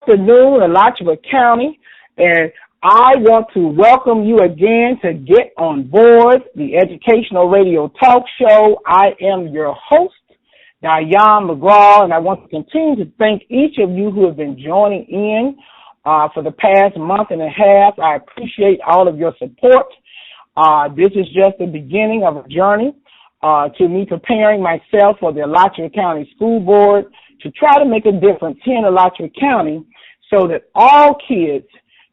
Afternoon, Alachua County, and I want to welcome you again to Get on Board, the educational radio talk show. I am your host, Diyonne McGraw, and I want to continue to thank each of you who have been joining in for the past month and a half. I appreciate all of your support. This is just the beginning of a journey to me preparing myself for the Alachua County School Board to try to make a difference here in Alachua County so that all kids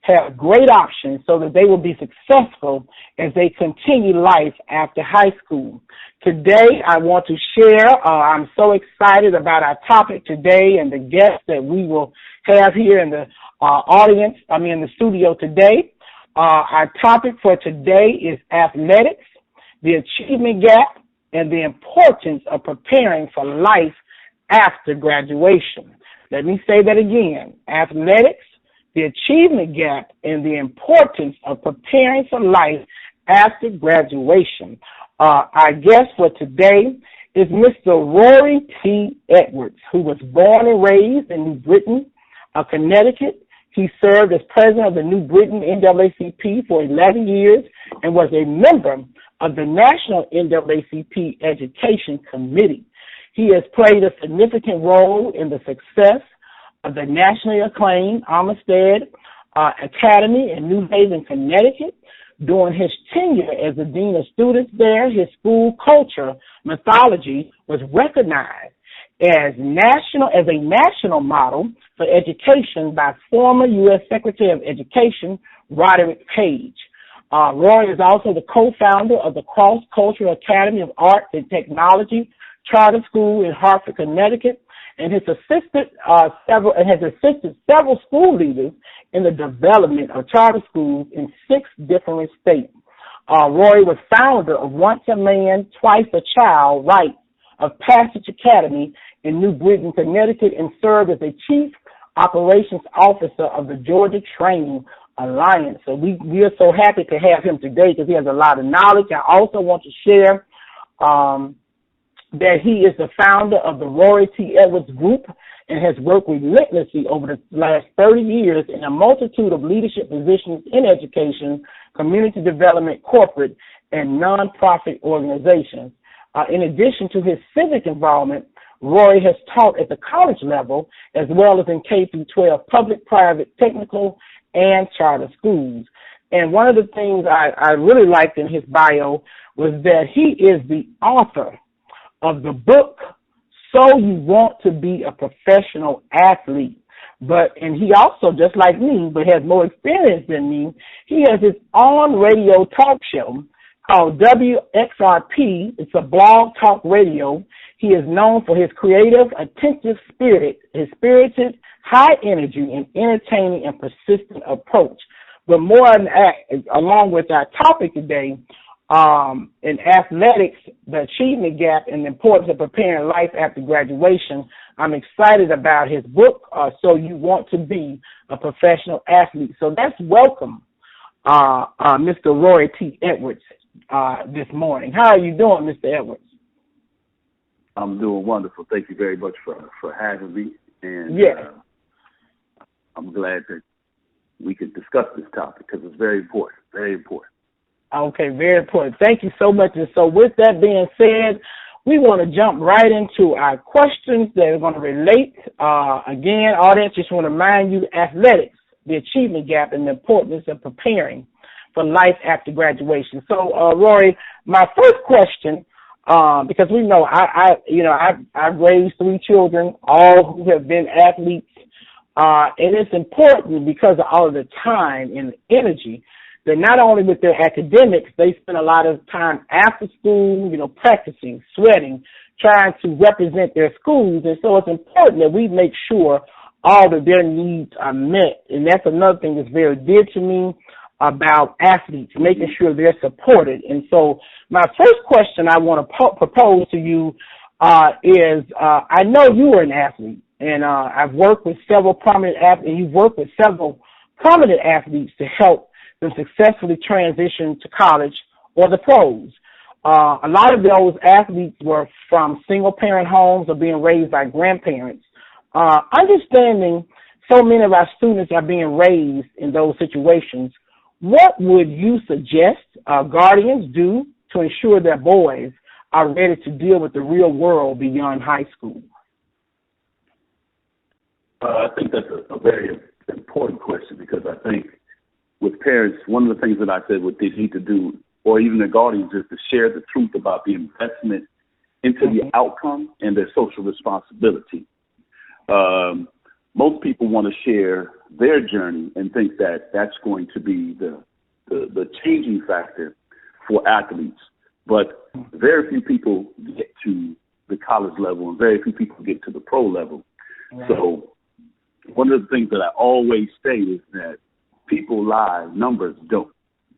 have great options so that they will be successful as they continue life after high school. Today, I want to share, I'm so excited about our topic today and the guests that we will have here in the in the studio today. Our topic for today is athletics, the achievement gap, and the importance of preparing for life after graduation. Let me say that again. Athletics, the achievement gap, and the importance of preparing for life after graduation. Our guest for today is Mr. Rory T. Edwards, who was born and raised in New Britain, Connecticut. He served as president of the New Britain NAACP for 11 years and was a member of the National NAACP Education Committee. He has played a significant role in the success of the nationally acclaimed Armistead Academy in New Haven, Connecticut. During his tenure as the dean of students there, his school culture methodology was recognized as a national model for education by former U.S. Secretary of Education Roderick Page. Roy is also the co-founder of the Cross Cultural Academy of Arts and Technology charter school in Hartford, Connecticut, and has assisted several school leaders in the development of charter schools in 6 different states. Roy was founder of Once a Man, Twice a Child Rights of Passage Academy in New Britain, Connecticut, and served as a chief operations officer of the Georgia Training Alliance. So we are so happy to have him today because he has a lot of knowledge. I also want to share that he is the founder of the Rory T. Edwards Group and has worked relentlessly over the last 30 years in a multitude of leadership positions in education, community development, corporate, and nonprofit organizations. In addition to his civic involvement, Rory has taught at the college level as well as in K-12 public, private, technical, and charter schools. And one of the things I really liked in his bio was that he is the author of the book, So You Want to Be a Professional Athlete. And he also, just like me, but has more experience than me, he has his own radio talk show called WXRP. It's a blog talk radio. He is known for his creative, attentive spirit, his spirited, high energy, and entertaining and persistent approach. But more than that, along with our topic today, in athletics, the achievement gap and the importance of preparing life after graduation, I'm excited about his book, So You Want to Be a Professional Athlete. So let's welcome Mr. Rory T. Edwards this morning. How are you doing, Mr. Edwards? I'm doing wonderful. Thank you very much for having me. And I'm glad that we could discuss this topic because it's very important, very important. Okay, very important. Thank you so much. And so with that being said, we want to jump right into our questions that are going to relate. Again, audience, just want to remind you, athletics, the achievement gap, and the importance of preparing for life after graduation. So, Rory, my first question, because we know I've raised 3 children, all who have been athletes, and it's important because of all of the time and energy that not only with their academics, they spend a lot of time after school, practicing, sweating, trying to represent their schools. And so it's important that we make sure all of their needs are met. And that's another thing that's very dear to me about athletes, making sure they're supported. And so my first question I want to propose to you is I know you are an athlete, and I've worked with several prominent athletes, and you've worked with several prominent athletes to help them successfully transition to college or the pros. A lot of those athletes were from single-parent homes or being raised by grandparents. Understanding so many of our students are being raised in those situations, what would you suggest guardians do to ensure their boys are ready to deal with the real world beyond high school? I think that's a very important question, because I think with parents, one of the things that I said what they need to do, or even the guardians, is to share the truth about the investment into the outcome and their social responsibility. Most people want to share their journey and think that that's going to be the changing factor for athletes. But very few people get to the college level and very few people get to the pro level. Right. So one of the things that I always say is that people lie, numbers don't.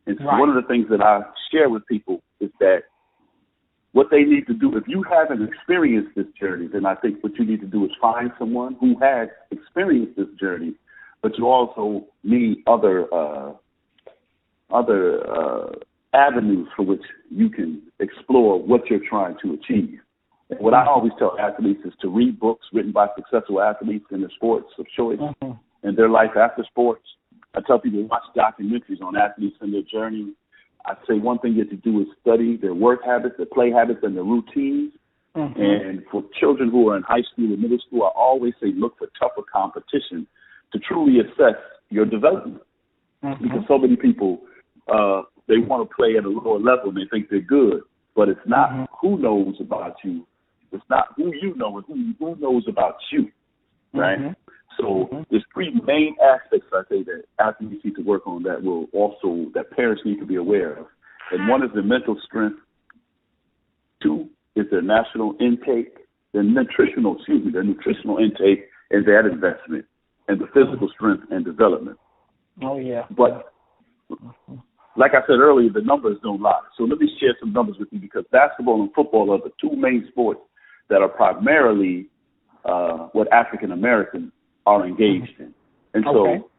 And so one of the things that I share with people is that what they need to do, if you haven't experienced this journey, then I think what you need to do is find someone who has experienced this journey, but you also need other avenues for which you can explore what you're trying to achieve. And what I always tell athletes is to read books written by successful athletes in their sports of choice and their life after sports. I tell people to watch documentaries on athletes and their journey. I say one thing you have to do is study their work habits, their play habits, and their routines. And for children who are in high school or middle school, I always say look for tougher competition to truly assess your development. Because so many people, they want to play at a lower level and they think they're good, but it's not who knows about you. It's not who you know, it's who knows about you, right? So there's three main aspects I say that athletes need to work on that parents need to be aware of. And one is their mental strength. Two is their national intake, their nutritional intake and that investment, and the physical strength and development. Oh, yeah. But like I said earlier, the numbers don't lie. So let me share some numbers with you, because basketball and football are the two main sports that are primarily what African Americans are engaged in. And so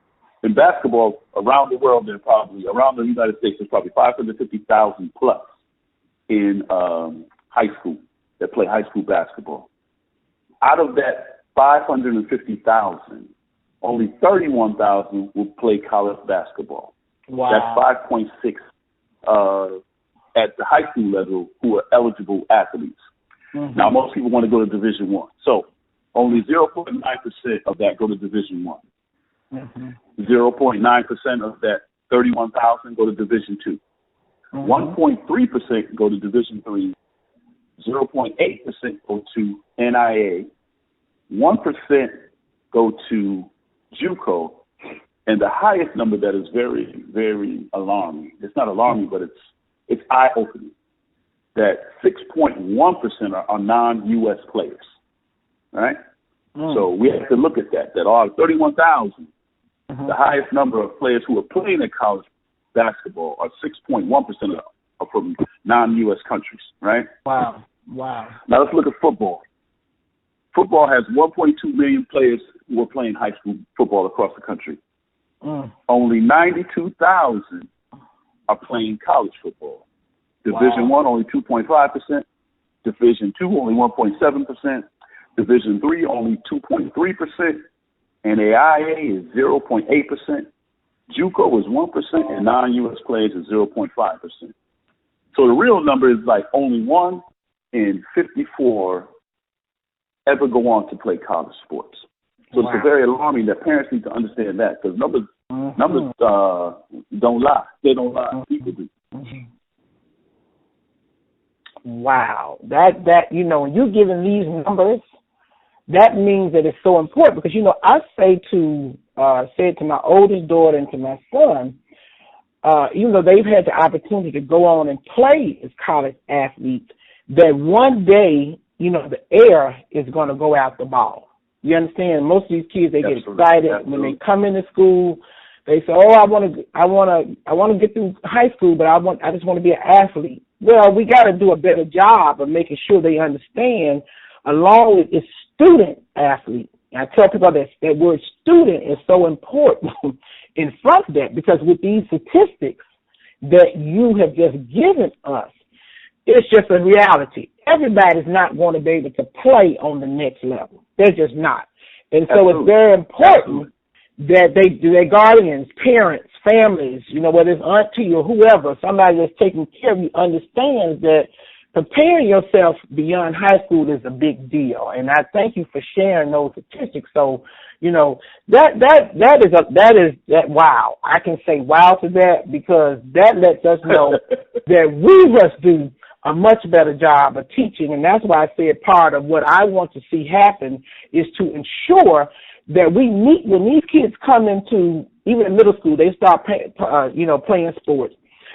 in basketball, around the world, around the United States, there's probably 550,000 plus in high school that play high school basketball. Out of that 550,000, only 31,000 will play college basketball. Wow. That's 5.6 at the high school level who are eligible athletes. Now, most people want to go to Division I. So only 0.9% of that go to Division I. 0.9% of that 31,000 go to Division II. 1.3% go to Division III. 0.8% go to NIA. 1% go to JUCO. And the highest number that is very, very alarming, it's not alarming, but it's eye-opening, that 6.1% are non-U.S. players, right? So we have to look at that out of 31,000, the highest number of players who are playing in college basketball are 6.1% are from non-U.S. countries, right? Wow. Now let's look at football. Football has 1.2 million players who are playing high school football across the country. Only 92,000 are playing college football. Division I, only 2.5%. Division II, only 1.7%. Division III, only 2.3%. And AIA is 0.8%. JUCO is 1%, and non-U.S. players is 0.5%. So the real number is like only 1 in 54 ever go on to play college sports. So it's very alarming that parents need to understand that, because numbers don't lie. They don't lie. People do. Wow. That when you're giving these numbers, that means that it's so important, because, I say to my oldest daughter and to my son, even though they've had the opportunity to go on and play as college athletes, that one day, the air is going to go out the ball. You understand? Most of these kids, they get excited when they come into school. They say, "Oh, I want to get through high school, but I just want to be an athlete." Well, we got to do a better job of making sure they understand, along with its student athlete. And I tell people that word student is so important in front of that, because with these statistics that you have just given us, it's just a reality. Everybody's not going to be able to play on the next level. They're just not. And so it's very important that their guardians, parents, families, whether it's auntie or whoever, somebody that's taking care of you understands that preparing yourself beyond high school is a big deal. And I thank you for sharing those statistics. So, that is wow. I can say wow to that, because that lets us know that we must do a much better job of teaching. And that's why I said part of what I want to see happen is to ensure that we meet when these kids come into, even in middle school, they start playing sports.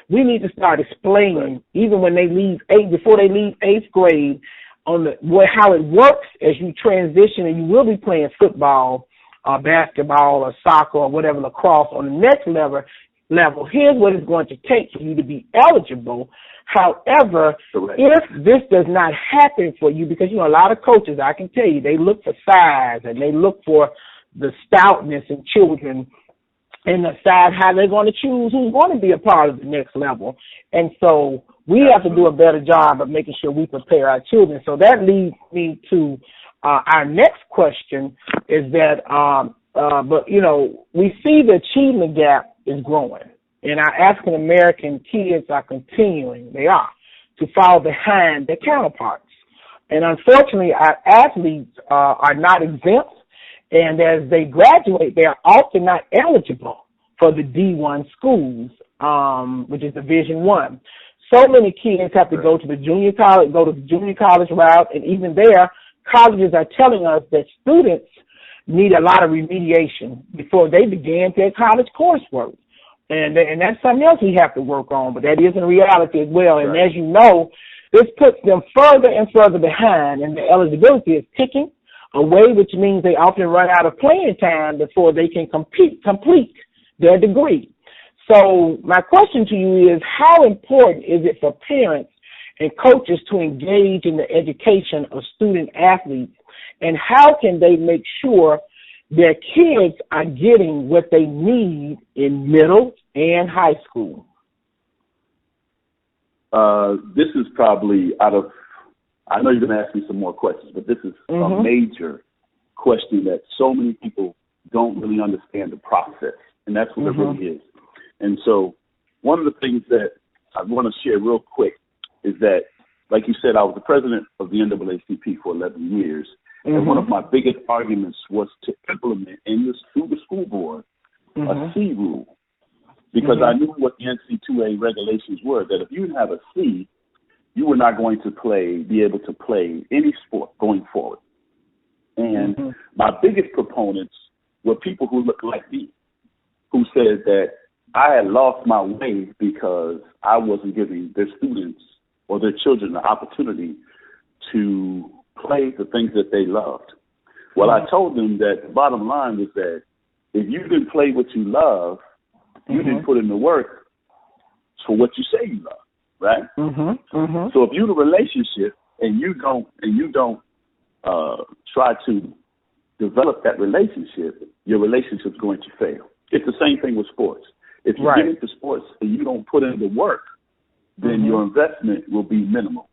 We need to start explaining, even when they leave before they leave 8th grade, on how it works as you transition, and you will be playing football, basketball, or soccer, or whatever, lacrosse. On the next level, here's what it's going to take for you to be eligible. However, if this does not happen for you, because, a lot of coaches, I can tell you, they look for size and they look for the stoutness in children and decide how they're going to choose who's going to be a part of the next level. And so we have to do a better job of making sure we prepare our children. So that leads me to our next question is that, we see the achievement gap is growing. And our African-American kids are continuing, to fall behind their counterparts. And unfortunately, our athletes are not exempt. And as they graduate, they are often not eligible for the D1 schools, which is Division I. So many kids have to go to the junior college route. And even there, colleges are telling us that students need a lot of remediation before they begin their college coursework. And that's something else we have to work on, but that is in reality as well. And as you know, this puts them further and further behind, and the eligibility is ticking away, which means they often run out of playing time before they can complete their degree. So my question to you is, how important is it for parents and coaches to engage in the education of student athletes, and how can they make sure their kids are getting what they need in middle and high school? This is probably I know you're going to ask me some more questions, but this is a major question that so many people don't really understand the process, and that's what it really is. And so one of the things that I want to share real quick is that, like you said, I was the president of the NAACP for 11 years. And one of my biggest arguments was to implement through the school board a C rule, because I knew what the NC2A regulations were, that if you have a C, you were not going to be able to play any sport going forward. And my biggest proponents were people who looked like me, who said that I had lost my way because I wasn't giving their students or their children the opportunity to play the things that they loved. Well, I told them that the bottom line was that if you didn't play what you love, you didn't put in the work for what you say you love, right? So if you're in a relationship and you don't try to develop that relationship, your relationship's going to fail. It's the same thing with sports. If you get into sports and you don't put in the work, then your investment will be minimal.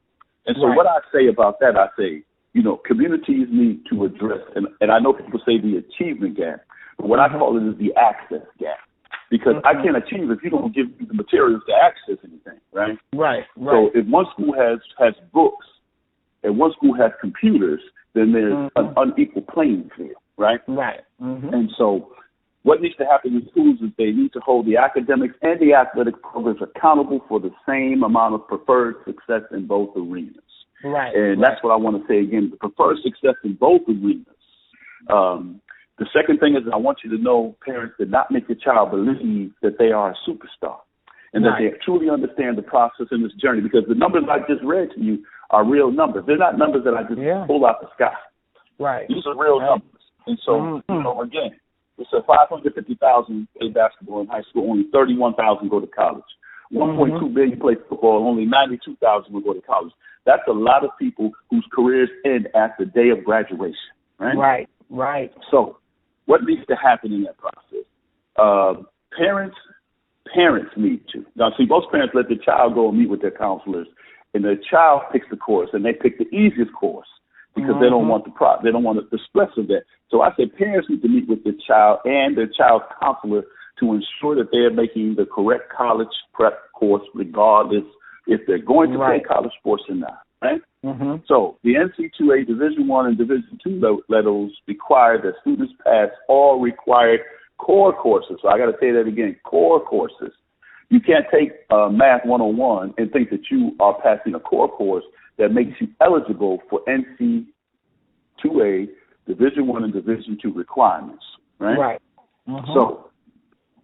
And so what I say about that, I say, communities need to address, and I know people say the achievement gap, but what I call it is the access gap. Because I can't achieve if you don't give me the materials to access anything, right? Right. So if one school has books and one school has computers, then there's an unequal playing field, right? Right. And so what needs to happen in schools is they need to hold the academics and the athletic programs accountable for the same amount of preferred success in both arenas. Right. And that's what I want to say again, the preferred success in both arenas. The second thing is I want you to know, parents, to not make your child believe that they are a superstar and that they truly understand the process in this journey, because the numbers I just read to you are real numbers. They're not numbers that I just pull out the sky. Right. These are real numbers. And so, again, it's a 550,000 play basketball in high school, only 31,000 go to college. 1.2 billion play football, only 92,000 will go to college. That's a lot of people whose careers end at the day of graduation, right? Right, right. So what needs to happen in that process? Parents need to. Now, see, most parents let their child go and meet with their counselors, and their child picks the course, and they pick the easiest course because they don't want they don't want the stress of that. So I say parents need to meet with their child and their child's counselor to ensure that they're making the correct college prep course, regardless if they're going to play college sports or not. Right? So the NC2A Division I and Division II levels require that students pass all required core courses. So I got to say that again, core courses. You can't take Math 101 and think that you are passing a core course that makes you eligible for NC2A Division I and Division II requirements, right? Right. So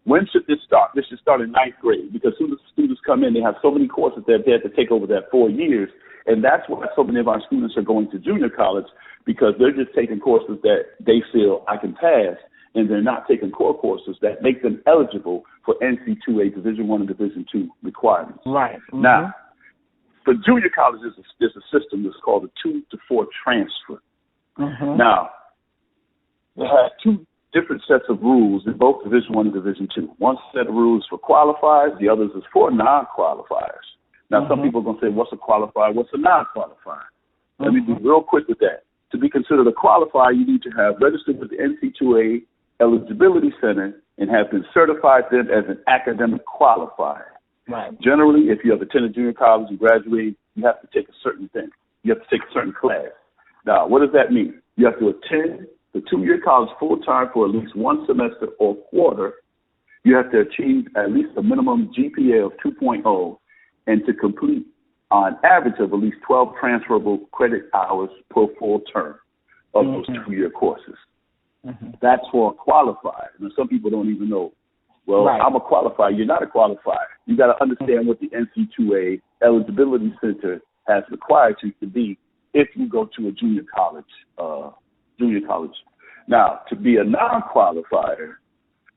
when should this start? This should start in 9th grade, because soon as students come in, they have so many courses that they have to take over that 4 years, and that's why so many of our students are going to junior college, because they're just taking courses that they feel I can pass, and they're not taking core courses that make them eligible for NC2A Division I and Division II requirements. Right. Now, for junior college, there's a system that's called the 2 to 4 transfer. Now, they have two different sets of rules in both Division I and Division II. One set of rules for qualifiers, the others is for non-qualifiers. Now, some people are going to say, what's a qualifier? What's a non-qualifier? Let me be real quick with that. To be considered a qualifier, you need to have registered with the NC2A Eligibility Center and have been certified then as an academic qualifier. Right. Generally, if you have attended junior college and graduated, you have to take a certain thing. You have to take a certain class. Now, what does that mean? You have to attend the 2-year college full-time for at least one semester or quarter. You have to achieve at least a minimum GPA of 2.0 and to complete on average of at least 12 transferable credit hours per full term of those 2-year courses. That's for a qualifier. Now, some people don't even know, well, I'm a qualifier. You're not a qualifier. You got to understand what the NC2A Eligibility Center has required you to be if you go to a junior college. Now, to be a non-qualifier,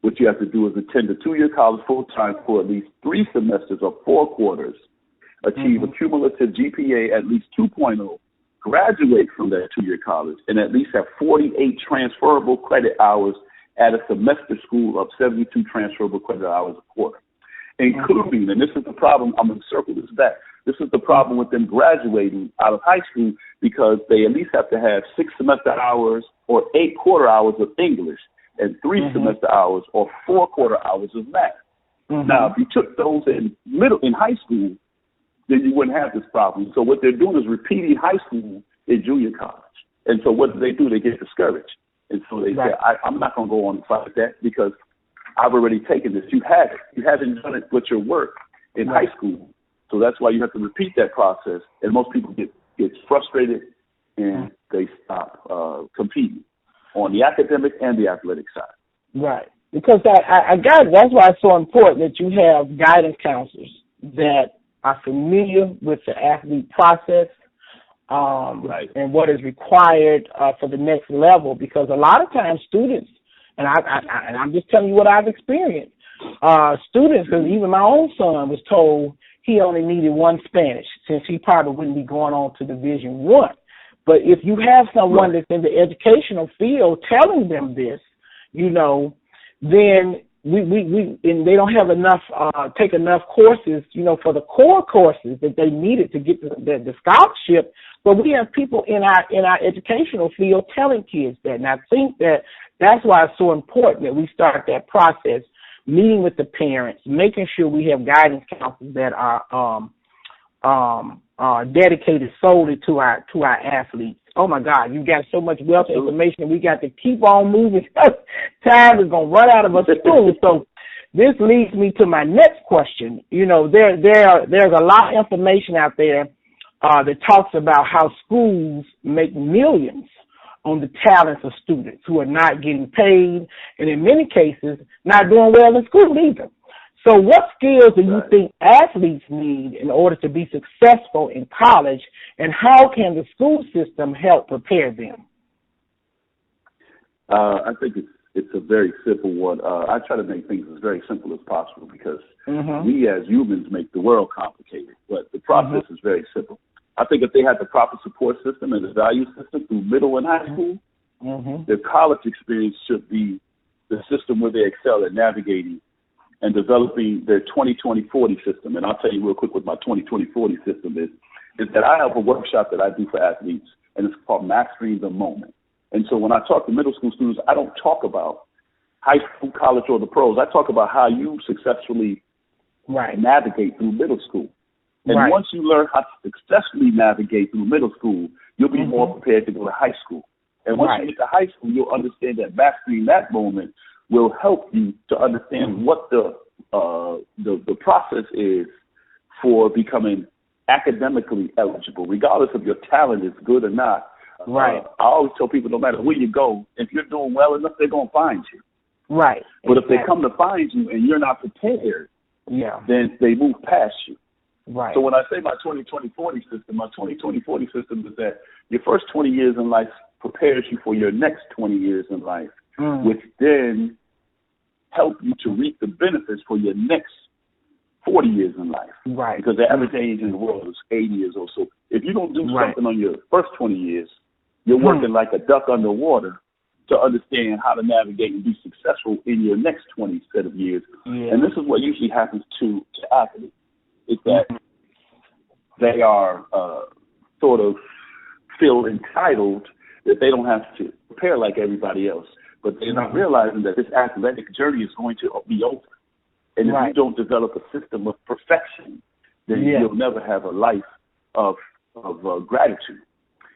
what you have to do is attend a 2-year college full-time for at least 3 semesters or 4 quarters, achieve a cumulative GPA at least 2.0, graduate from that 2-year college, and at least have 48 transferable credit hours at a semester school of 72 transferable credit hours a quarter, including, and this is the problem, I'm going to circle this back, this is the problem with them graduating out of high school, because they at least have to have 6 semester hours or 8 quarter hours of English and 3 semester hours or 4 quarter hours of math. Now, if you took those in high school, then you wouldn't have this problem. So what they're doing is repeating high school in junior college. And so what do? They get discouraged. And so they say, I'm not going to go on and fight that, because I've already taken this. You haven't. You haven't done it with your work in high school. So that's why you have to repeat that process. And most people get frustrated and they stop competing on the academic and the athletic side. Right. Because that's why it's so important that you have guidance counselors that are familiar with the athlete process and what is required for the next level. Because a lot of times students, and I'm just telling you what I've experienced, students, because even my own son was told he only needed 1 Spanish, since he probably wouldn't be going on to Division I. But if you have someone that's in the educational field telling them this, then and they don't have enough, take enough courses, for the core courses that they needed to get the scholarship. But we have people in our educational field telling kids that. And I think that's why it's so important that we start that process, meeting with the parents, making sure we have guidance counselors that are dedicated solely to our athletes. Oh my God, you got so much wealth of information, we got to keep on moving. Time is gonna run out of us soon. So this leads me to my next question. There's a lot of information out there that talks about how schools make millions on the talents of students who are not getting paid, and in many cases not doing well in school either. So what skills do you think athletes need in order to be successful in college, and how can the school system help prepare them? I think it's a very simple one. I try to make things as very simple as possible, because we as humans make the world complicated, but the process is very simple. I think if they had the proper support system and the value system through middle and high school, their college experience should be the system where they excel at navigating and developing their 20-20-40 system. And I'll tell you real quick what my 20-20-40 system is that I have a workshop that I do for athletes and it's called Mastering the Moment. And so when I talk to middle school students, I don't talk about high school, college, or the pros. I talk about how you successfully navigate through middle school. And once you learn how to successfully navigate through middle school, you'll be more prepared to go to high school. And once you get to high school, you'll understand that mastering that moment will help you to understand what the process is for becoming academically eligible, regardless of your talent is good or not. I always tell people, no matter where you go, if you're doing well enough, they're going to find you. But if they come to find you and you're not prepared, then they move past you. So when I say my 20-20-40 system, my 20-20-40 system is that your first 20 years in life prepares you for your next 20 years in life, which then help you to reap the benefits for your next 40 years in life. Because the average age in the world is 80 years old. So if you don't do something on your first 20 years, you're working like a duck underwater to understand how to navigate and be successful in your next 20 set of years. And this is what usually happens to athletes. Is that they are sort of feel entitled that they don't have to prepare like everybody else, but they're not realizing that this athletic journey is going to be over. And if you don't develop a system of perfection, then you'll never have a life of gratitude.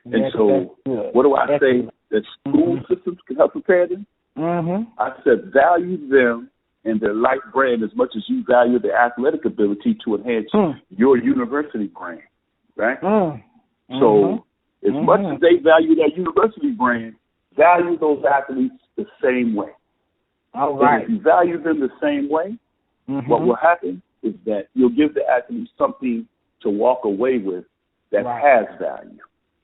And so what do I say that school systems can help prepare them? I said value them and their life brand as much as you value their athletic ability to enhance your university brand, right? So as much as they value their university brand, value those athletes the same way. And if you value them the same way, what will happen is that you'll give the athletes something to walk away with that has value.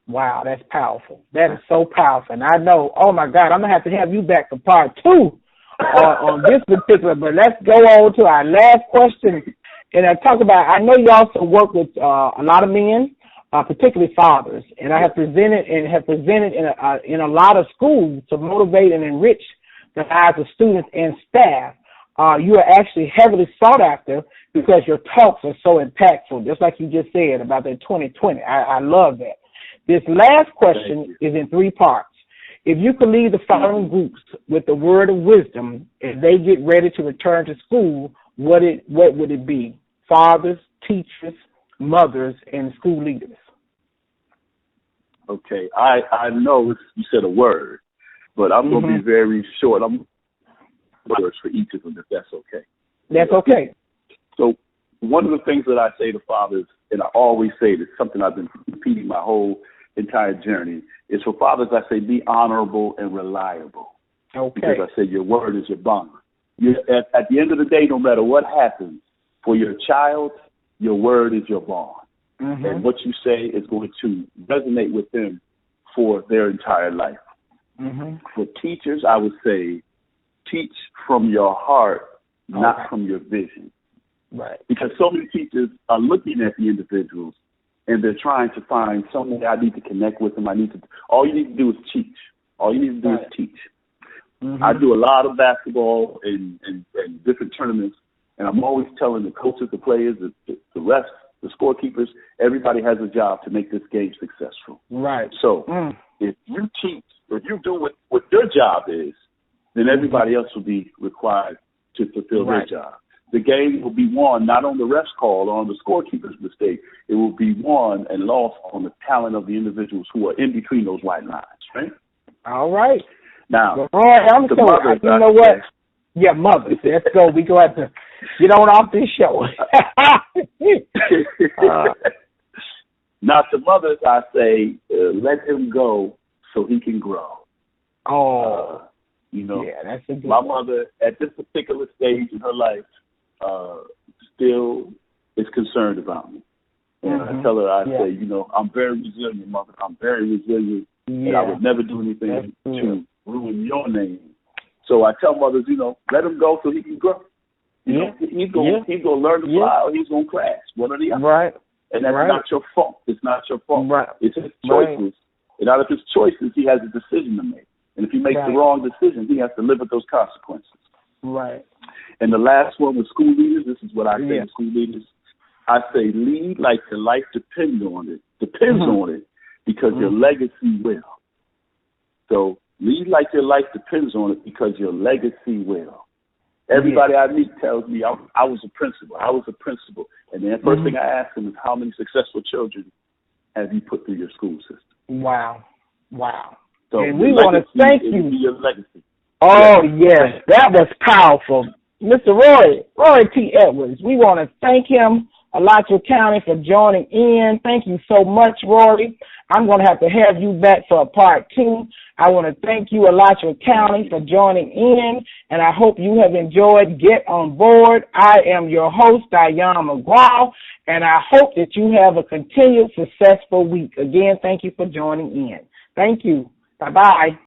Wow, that's powerful. That is so powerful. And I know, oh, my God, I'm going to have you back for part 2. On this particular, but let's go on to our last question. And I know you also work with a lot of men, particularly fathers, and I have presented in a lot of schools to motivate and enrich the lives of students and staff. You are actually heavily sought after because your talks are so impactful, just like you just said about that 2020. I love that. This last question is in 3 parts. If you could leave the following groups with the word of wisdom as they get ready to return to school, what would it be? Fathers, teachers, mothers, and school leaders. Okay, I know you said a word, but I'm going to be very short. I'm words for each of them, if that's okay. That's okay. So one of the things that I say to fathers, and I always say this, something I've been repeating my whole entire journey, is for fathers, I say be honorable and reliable. Because I say your word is your bond. At the end of the day, no matter what happens, for your child, your word is your bond. And what you say is going to resonate with them for their entire life. For teachers, I would say teach from your heart, not from your vision. Because so many teachers are looking at the individuals and they're trying to find someone I need to connect with them. All you need to do is teach. All you need to do is teach. I do a lot of basketball and different tournaments, and I'm always telling the coaches, the players, the refs, the scorekeepers, everybody has a job to make this game successful. So if you teach, if you do what your job is, then everybody else will be required to fulfill their job. The game will be won not on the ref's call or on the scorekeeper's mistake. It will be won and lost on the talent of the individuals who are in between those white lines, right? All right. Now, I'm so, mothers, you know what? Yeah, mothers. Let's go. We go have to get on off this show. Now, to mothers, I say, let him go so he can grow. That's a good my one. mother, at this particular stage in her life, still is concerned about me. And I tell her, I say, I'm very resilient, mother. I'm very resilient, and I would never do anything to ruin your name. So I tell mothers, let him go so he can grow. He's going to learn to fly or he's going to crash, one or the other. And that's not your fault. It's not your fault. It's his choices. And out of his choices, he has a decision to make. And if he makes the wrong decision, he has to live with those consequences. And the last one with school leaders, this is what I say to school leaders. I say lead like your life depends on it. because your legacy will. So lead like your life depends on it because your legacy will. Everybody I meet tells me I was a principal. And then the first thing I ask them is how many successful children have you put through your school system? Wow. So and we want to thank you. Your legacy. Oh, yes, that was powerful. Mr. Rory T. Edwards, we want to thank him, Alachua County, for joining in. Thank you so much, Rory. I'm going to have you back for a part 2. I want to thank you, Alachua County, for joining in, and I hope you have enjoyed Get On Board. I am your host, Diyonne McGraw, and I hope that you have a continued successful week. Again, thank you for joining in. Thank you. Bye-bye.